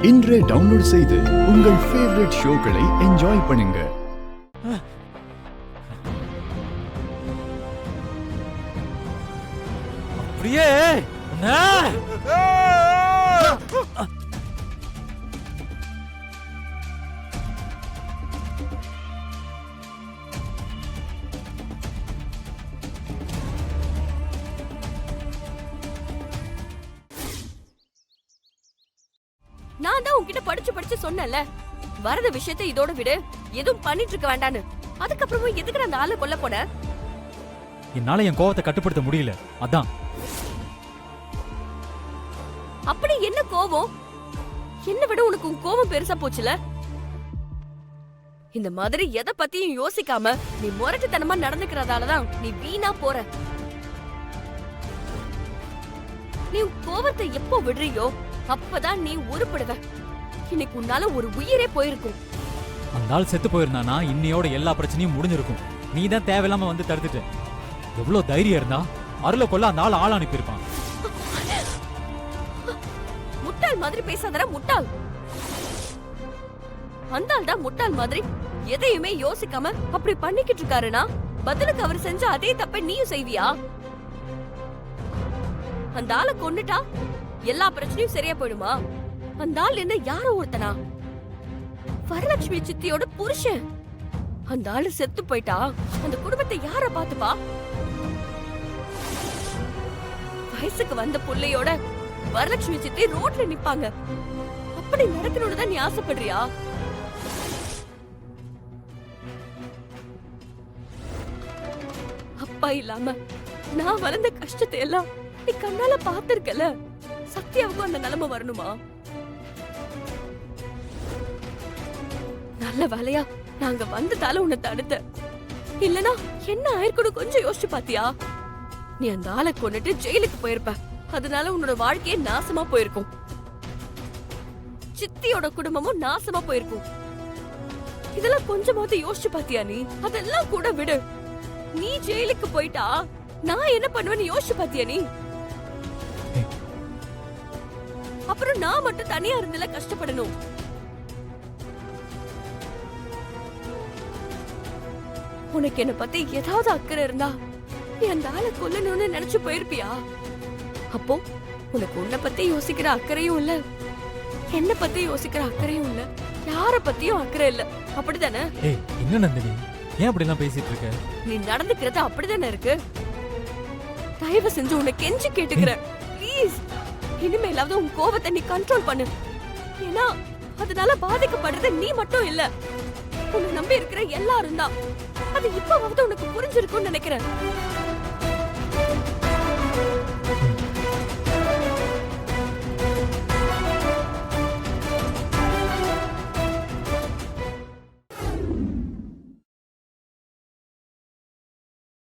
இன்றே டவுன்லோட் செய்து உங்கள் ஃபேவரட் ஷோக்களை என்ஜாய் பண்ணுங்க. அப்படியே நான் தான் உன்கிட்ட படிச்சு சொன்னேன்ல, வரத விஷயத்தை இதோட விடு, எதுவும் பண்ணிட்டு இருக்க வேண்டான்னு. அதுக்கப்புறமும் எதுக்கு அந்த ஆளை கொல்ல போன? என்னால என் கோவத்தை கட்டுப்படுத்த முடியல, அதான். அப்படி என்ன கோவம்? என்ன விட உனக்கு உன் கோவம் பெருசா போச்சுல. இந்த மாதிரி எதை பத்தியும் யோசிக்காம நீ முரட்டுத்தனமா நடந்துக்கிறதாலதான் நீ வீணா போற. நீ உன் கோவத்தை எப்போ விடுறியோ அப்பதான் நீ உருப்படுவ. இன்னைக்கு உன்னால ஒரு உயிரே போயிருக்கும். அந்த ஆள் செத்து போயிருந்தானா இன்னையோட எல்லா பிரச்சனையும் முடிஞ்சிருக்கும். நீ தான் தேவையில்லாம வந்து தடுத்துட்ட. எவ்வளவு தைரியம் இருந்தா அருளை கொல்ல அந்த ஆள் அனுப்பியிருப்பான். முட்டாள் மாதிரி பேசாதடா, முட்டாள். அந்த ஆள் தான் முட்டாள் மாதிரி எதையுமே யோசிக்காம அப்படி பண்ணிக்கிட்டு இருக்காருன்னா பதிலுக்கு அவர் செஞ்ச அதே தப்பை நீயும் செய்வியா? அந்த ஆளை கொன்னுட்டா எல்லா பிரச்சனையும் சரியா போயிடுமா? அந்த ஆள் என்ன யாரோ ஒருத்தனா? வரலட்சுமி சித்தியோட புருஷன். அந்த ஆளு செத்து போயிட்டா அந்த குடும்பத்தை யார பாத்துப்பா? வயசுக்கு வந்த புள்ளையோட வரலட்சுமி சித்தி ரோட்ல நிப்பாங்க. அப்படி நடக்கணும்னு தான் நீ ஆசைப்படுறியா? அப்பா இல்லாம நான் வளர்ந்த கஷ்டத்தை எல்லாம் நீ கண்ணால பாத்திருக்கல. சத்யாவுக்கும் அந்த நிலைமை வரணுமா? நல்ல வேலையா நாங்க வந்ததால உன்னை தடுத்த. இல்லனா என்ன ஆயிருக்கணும் கொஞ்சம் யோசிச்சு பாத்தியா? நீ அந்த ஆளை கொண்டுட்டு ஜெயிலுக்கு போயிருப்ப. அதனால உன்னோட வாழ்க்கையே நாசமா போயிருக்கும். சித்தியோட குடும்பமும் நாசமா போயிருக்கும். இதெல்லாம் கொஞ்சமாவது யோசிச்சு பாத்தியா நீ? அதெல்லாம் கூட விடு. நீ ஜெயிலுக்கு போயிட்டா நான் என்ன பண்ணுவேன்னு யோசிச்சு பாத்தியா நீ? அப்புறம் நான் மட்டும் தனியா இருந்தல கஷ்டப்படணும். உனக்கு என்ன பத்தி ஏதாவது அக்கறை இருந்தா நீ அந்த ஆளை கொல்லணும்னு நினைச்சு போயிருப்பியா? அப்போ உனக்கு உன்னை பத்தி யோசிக்கிற அக்கறையும் இல்ல, என்ன பத்தி யோசிக்கிற அக்கறையும் இல்ல, யார பத்தியும் அக்கறை இல்ல, அப்படிதானே? என்ன நந்தினி, ஏன் அப்படி எல்லாம் பேசிட்டு இருக்க? நீ நடந்துக்கிறது அப்படிதானே இருக்கு. தயவு செஞ்சு உன்னை கெஞ்சி கேட்டுக்கிற, ப்ளீஸ் இனிமேலாவது உன் கோவத்தை நீ கண்ட்ரோல் பண்ணு. ஏன்னா அதனால பாதிக்கப்படுறது நீ மட்டும் இல்ல, உன்னை நம்பி இருக்கிற எல்லாரும் தான். அது இப்பவாவது உனக்கு புரிஞ்சிருக்கும்னு நினைக்கிறேன்.